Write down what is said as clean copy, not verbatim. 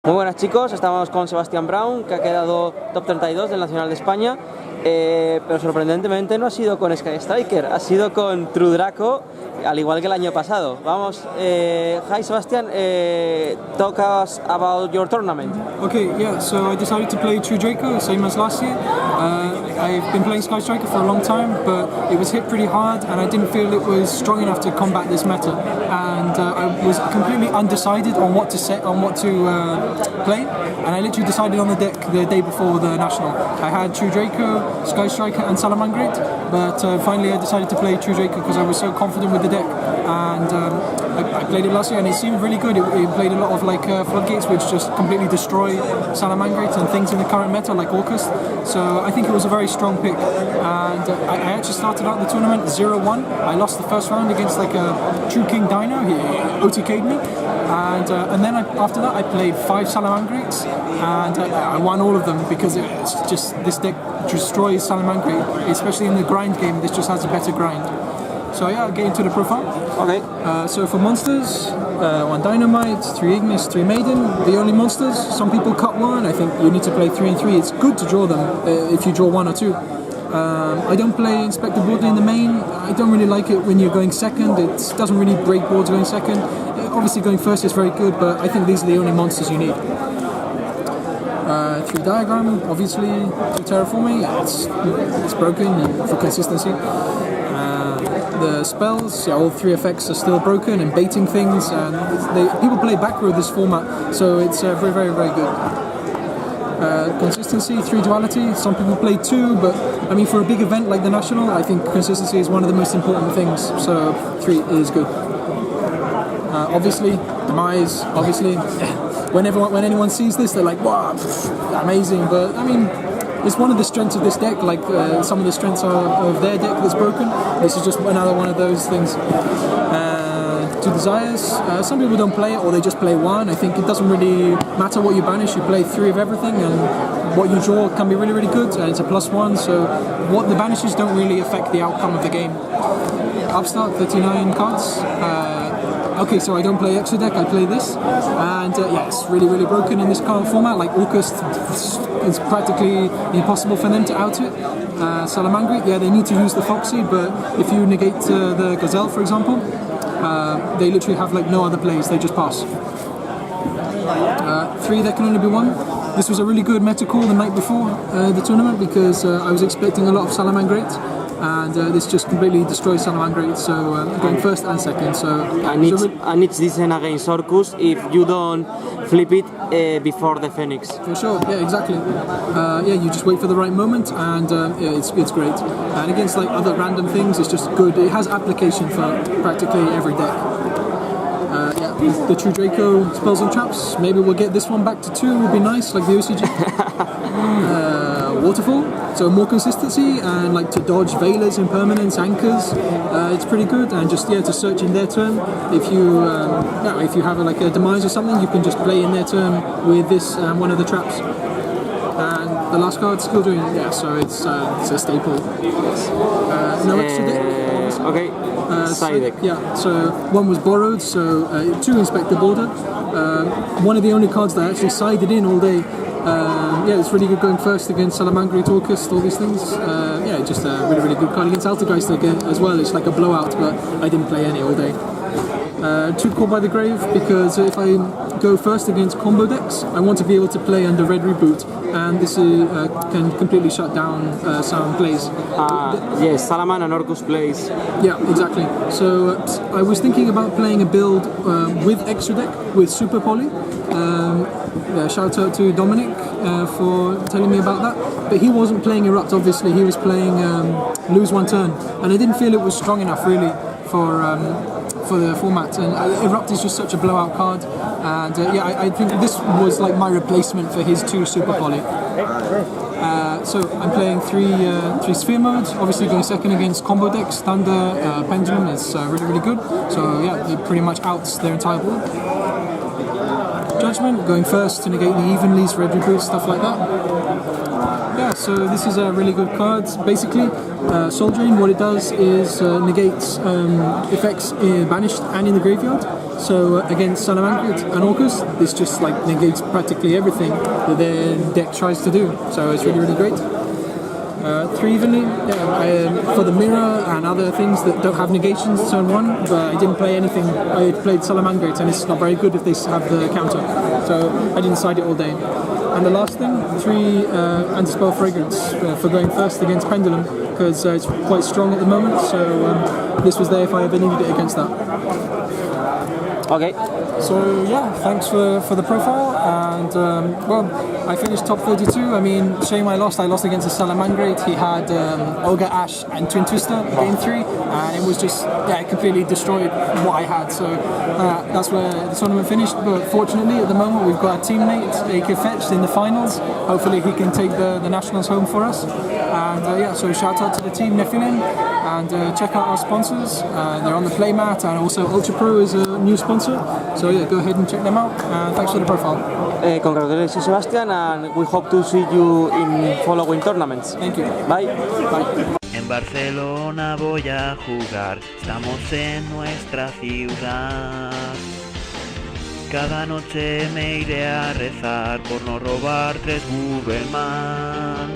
Muy buenas chicos, estamos con Sebastian Brown, que ha quedado top 32 del Nacional de España, pero sorprendentemente no ha sido con Sky Striker, ha sido con True Draco, al igual que el año pasado. Vamos, hi Sebastian, talk us about your tournament. Okay, yeah, so I decided to play True Draco, same as last year. I've been playing Sky Striker for a long time, but it was hit pretty hard and I didn't feel it was strong enough to combat this meta. And I was completely undecided on what to set, on what to play, and I literally decided on the deck the day before the National. I had True Draco, Sky Striker and Salamangrate, but finally I decided to play True Draco because I was so confident with the deck, and I played it last year and it seemed really good. It played a lot of like floodgates which just completely destroy Salamangrate and things in the current meta like Orcust, so I think it was a very strong pick. And I actually started out the tournament 0-1. I lost the first round against like a True King Dino, he OTK'd me, and then after that I played 5 Salamangrates and I won all of them because it's just, this deck destroys Salamangrate, especially in the grind game. This just has a better grind. So yeah, I'll get into the profile. Okay. So for monsters, 1 Dynamite, 3 Ignis, 3 Maiden. The only monsters, some people cut 1. I think you need to play 3 and 3. It's good to draw them if you draw 1 or 2. I don't play Inspector Boardley in the main. I don't really like it when you're going second. It doesn't really break boards going second. Obviously going first is very good, but I think these are the only monsters you need. 3 Diagram, obviously 2 Terraforming. It's broken for consistency. The spells, yeah, all 3 effects are still broken and baiting things, and people play back row this format, so it's very, very, very good. Consistency, 3 duality. Some people play 2, but I mean for a big event like the National, I think consistency is one of the most important things, so 3 is good. Obviously, Demise, obviously, when anyone sees this, they're like, wow, amazing, but I mean, it's one of the strengths of this deck, like some of the strengths of their deck that's broken. This is just another one of those things. 2 Desires, some people don't play it or they just play 1. I think it doesn't really matter what you banish, you play 3 of everything and what you draw can be really, really good, and it's a +1, so what the banishes don't really affect the outcome of the game. Upstart, 39 cards. Okay, so I don't play extra deck, I play this, and yeah, it's really, really broken in this current format. Like Orcust, it's practically impossible for them to out it. Salamangrate, yeah, they need to use the Foxy, but if you negate the Gazelle, for example, they literally have like no other plays, they just pass. 3, there can only be 1. This was a really good meta call the night before the tournament because I was expecting a lot of Salamangrate, and this just completely destroys Salamangrate, so going first and second. So and it's decent against Orcust if you don't flip it before the Phoenix. For sure, yeah, exactly. Yeah, you just wait for the right moment, and yeah, it's great. And against like other random things, it's just good. It has application for practically every deck. Yeah, the True Draco spells and traps. Maybe we'll get this one back to 2. Would be nice, like the OCG. Waterfall, so more consistency, and like to dodge Veilers, Impermanence, Anchors. It's pretty good, and just yeah, to search in their turn. If you if you have like a Demise or something, you can just play in their turn with this one of the traps. And the last card, Skill Doing, yeah, so it's a staple. No extra deck. Okay. Side deck. Yeah, so 1 was borrowed, so 2 Inspector Border. One of the only cards that I actually sided in all day. Yeah, it's really good going first against Salamangrate, Orcust, all these things. Yeah, just a really, really good card against Altergeist again as well. It's like a blowout, but I didn't play any all day. 2 Call by the Grave, because if I go first against combo decks, I want to be able to play under Red Reboot, and this can completely shut down some plays. Yes, Salaman and Orcust plays. Yeah, exactly. So I was thinking about playing a build with extra deck, with Super Poly. Yeah, shout out to Dominic for telling me about that. But he wasn't playing Erupt, obviously. He was playing Lose 1 Turn, and I didn't feel it was strong enough really for the format. And Erupt is just such a blowout card, and yeah, I think this was like my replacement for his 2 Super Poly. So I'm playing 3 Sphere modes, obviously going second against combo decks. Thunder, Pendulum is really, really good. So yeah, it pretty much outs their entire board. Judgment, going first to negate the Evenleys, Red Reboot, stuff like that. Yeah, so this is a really good card. Basically, Soul Drain, what it does is negates effects banished and in the graveyard. So against Salamanca and Orcus, this just like negates practically everything that their deck tries to do. So it's really, really great. 3 evenly, for the mirror and other things that don't have negations turn 1, but I didn't play anything. I played Salamangreat and it's not very good if they have the counter, so I didn't side it all day. And the last thing, 3 anti-spell fragrance for going first against Pendulum, because it's quite strong at the moment, so this was there if I ever needed it against that. Okay. So yeah, thanks for the profile, and well, I finished top 32. I mean, shame I lost against a Salamangreat. He had Ogre, Ash and Twin Twister game 3, and it was just, yeah, it completely destroyed what I had. So that's where the tournament finished, but fortunately at the moment we've got a teammate, AK Fetched, in the finals. Hopefully he can take the nationals home for us. And yeah, so shout out to the team Nephilim, and check out our sponsors. They're on the playmat, and also Ultra Pro is a new sponsor. So yeah, go ahead and check them out. And thanks for the profile. Congratulations, Sebastian, and we hope to see you in following tournaments. Thank you. Bye. Bye. En Barcelona voy a jugar, estamos en nuestra ciudad. Cada noche me iré a rezar por no robar 3 Buenas.